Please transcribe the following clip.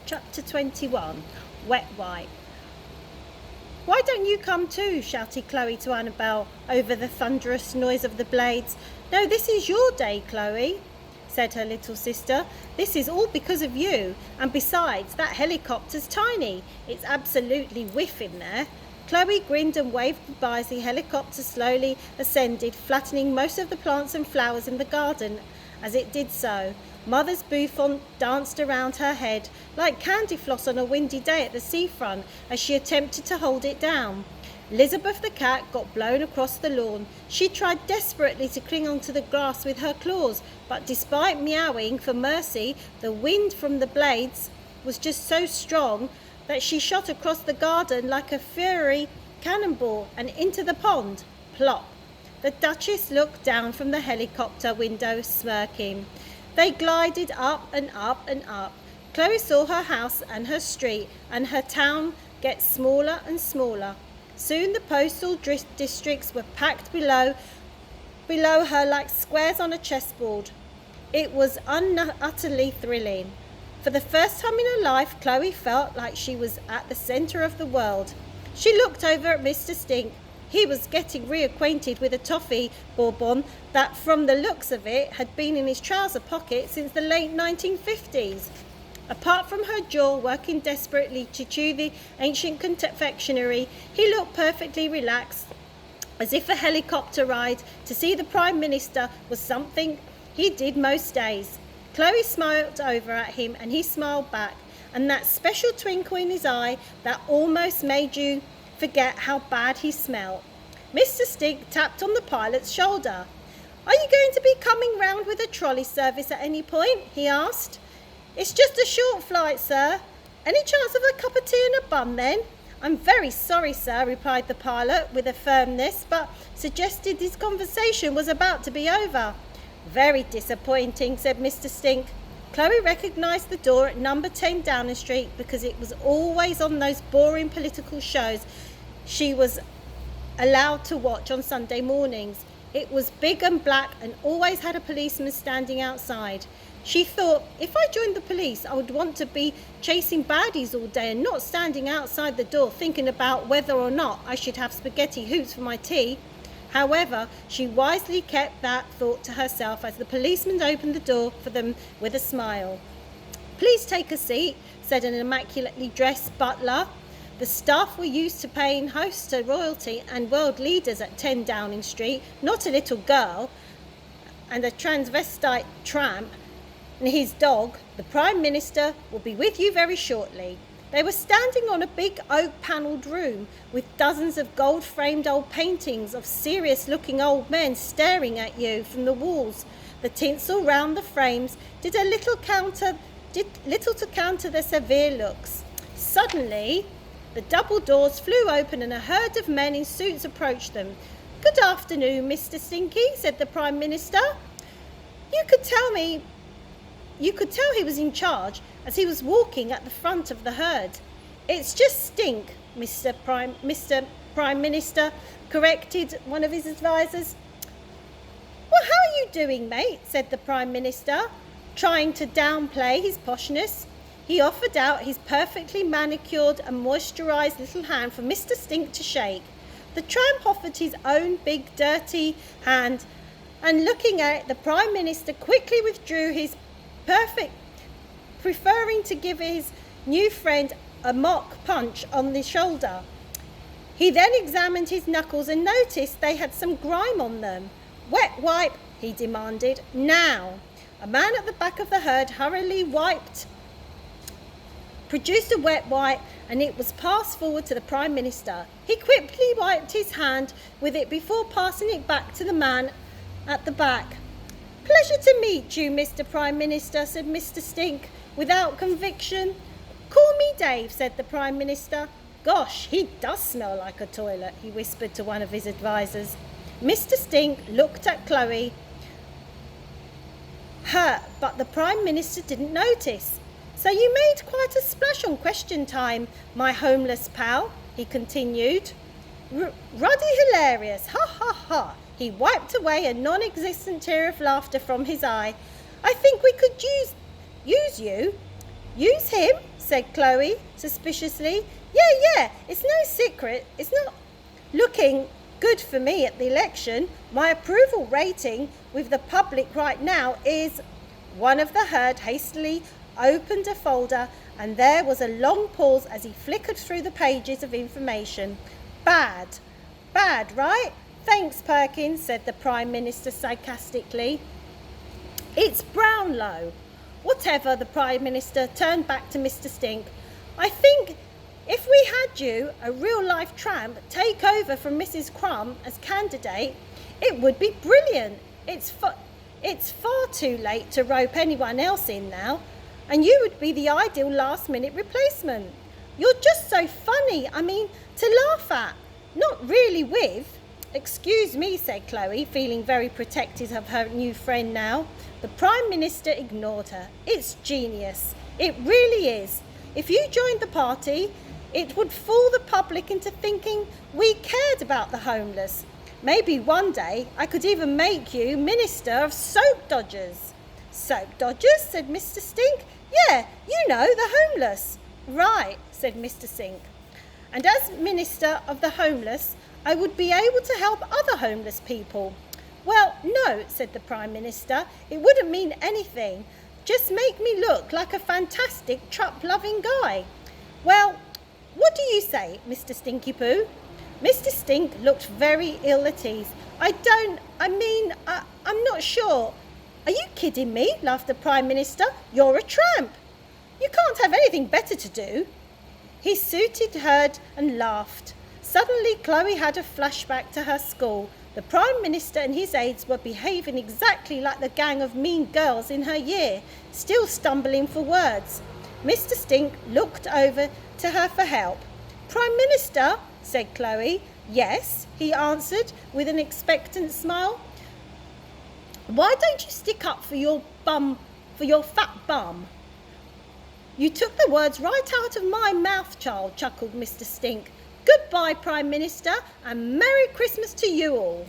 Chapter 21. Wet Wipe. "Why don't you come too?" shouted Chloe to Annabelle over the thunderous noise of the blades. "No, this is your day, Chloe," said her little sister. "This is all because of you. And besides, that helicopter's tiny. It's absolutely whiff in there." Chloe grinned and waved goodbye as the helicopter slowly ascended, flattening most of the plants and flowers in the garden as it did so. Mother's bouffant danced around her head like candy floss on a windy day at the seafront as she attempted to hold it down. Elizabeth the cat got blown across the lawn. She tried desperately to cling onto the grass with her claws, but despite meowing for mercy, the wind from the blades was just so strong that she shot across the garden like a fiery cannonball and into the pond. Plop! The Duchess looked down from the helicopter window, smirking. They glided up and up and up. Chloe saw her house and her street and her town get smaller and smaller. Soon the postal districts were packed below her like squares on a chessboard. It was utterly thrilling. For the first time in her life, Chloe felt like she was at the centre of the world. She looked over at Mr. Stink. He was getting reacquainted with a toffee bourbon that, from the looks of it, had been in his trouser pocket since the late 1950s. Apart from her jaw working desperately to chew the ancient confectionery, he looked perfectly relaxed, as if a helicopter ride to see the Prime Minister was something he did most days. Chloe smiled over at him and he smiled back, and that special twinkle in his eye that almost made you forget how bad he smelled. Mr. Stink tapped on the pilot's shoulder. "Are you going to be coming round with a trolley service at any point?" he asked. "It's just a short flight, sir. Any chance of a cup of tea and a bun then?" "I'm very sorry, sir," replied the pilot with a firmness, but suggested his conversation was about to be over. "Very disappointing," said Mr. Stink. Chloe recognised the door at number 10 Downing Street because it was always on those boring political shows she was allowed to watch on Sunday mornings. It was big and black and always had a policeman standing outside. She thought, if I joined the police, I would want to be chasing baddies all day and not standing outside the door thinking about whether or not I should have spaghetti hoops for my tea. However, she wisely kept that thought to herself as the policeman opened the door for them with a smile. "Please take a seat," said an immaculately dressed butler. The staff were used to paying hosts to royalty and world leaders at 10 Downing Street, not a little girl and a transvestite tramp and his dog. "The Prime Minister will be with you very shortly." They were standing on a big oak-panelled room with dozens of gold-framed old paintings of serious-looking old men staring at you from the walls. The tinsel round the frames did little to counter their severe looks. Suddenly, the double doors flew open and a herd of men in suits approached them. "Good afternoon, Mr. Stinky," said the Prime Minister. You could tell he was in charge as he was walking at the front of the herd. "It's just Stink, Mr. Prime Minister," corrected one of his advisors. "Well, how are you doing, mate?" said the Prime Minister, trying to downplay his poshness. He offered out his perfectly manicured and moisturised little hand for Mr. Stink to shake. The tramp offered his own big dirty hand, and looking at it, the Prime Minister quickly withdrew his preferring to give his new friend a mock punch on the shoulder. He then examined his knuckles and noticed they had some grime on them. "Wet wipe," he demanded. "Now." A man at the back of the herd hurriedly produced a wet wipe, and it was passed forward to the Prime Minister. He quickly wiped his hand with it before passing it back to the man at the back. "Pleasure to meet you, Mr. Prime Minister," said Mr. Stink, without conviction. "Call me Dave," said the Prime Minister. "Gosh, he does smell like a toilet," he whispered to one of his advisors. Mr. Stink looked at Chloe, hurt, but the Prime Minister didn't notice. "So you made quite a splash on Question Time, my homeless pal," he continued. "Ruddy hilarious, ha ha ha." He wiped away a non-existent tear of laughter from his eye. "I think we could use you." Use him? Said Chloe suspiciously. Yeah, it's no secret. It's not looking good for me at the election. My approval rating with the public right now is... One of the herd hastily opened a folder, and there was a long pause as he flickered through the pages of information. Bad, right? Thanks, Perkins, said the Prime Minister sarcastically. It's Brownlow. Whatever, the Prime Minister turned back to Mr. Stink. I think if we had you, a real-life tramp, take over from Mrs. Crumb as candidate, it would be brilliant. It's far too late to rope anyone else in now, and you would be the ideal last-minute replacement. You're just so funny, to laugh at, not really with. Excuse me, said Chloe, feeling very protective of her new friend now. The Prime Minister ignored her. It's genius. It really is. If you joined the party, it would fool the public into thinking we cared about the homeless. Maybe one day I could even make you Minister of Soap Dodgers. Soap Dodgers, said Mr. Stink. Yeah, the homeless. Right, said Mr. Stink. And as Minister of the Homeless, I would be able to help other homeless people. Well, no, said the Prime Minister. It wouldn't mean anything. Just make me look like a fantastic truck-loving guy. Well, what do you say, Mr. Stinky Poo? Mr. Stink looked very ill at ease. I'm not sure. Are you kidding me? Laughed the Prime Minister. You're a tramp. You can't have anything better to do. He suited herd and laughed. Suddenly, Chloe had a flashback to her school. The Prime Minister and his aides were behaving exactly like the gang of mean girls in her year, still stumbling for words. Mr. Stink looked over to her for help. Prime Minister, said Chloe. Yes, he answered with an expectant smile. Why don't you stick up for your fat bum? You took the words right out of my mouth, child, chuckled Mr. Stink. Goodbye, Prime Minister, and Merry Christmas to you all.